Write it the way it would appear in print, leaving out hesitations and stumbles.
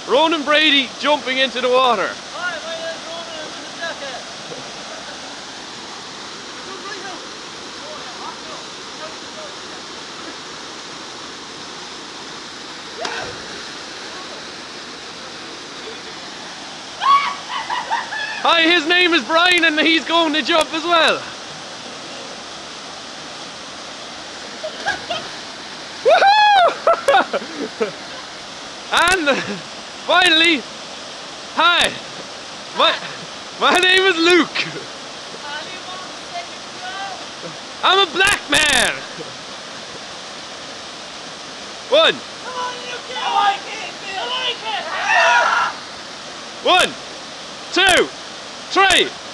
Ronan Brady jumping into the water. Hi, my name's Ronan, I'm in the jacket. Hi, his name is Brian and he's going to jump as well. Woohoo! And finally, hi, my name is Luke. I'm a black man. One. Come on, you kid! I like it! I like it! 1, 2, 3.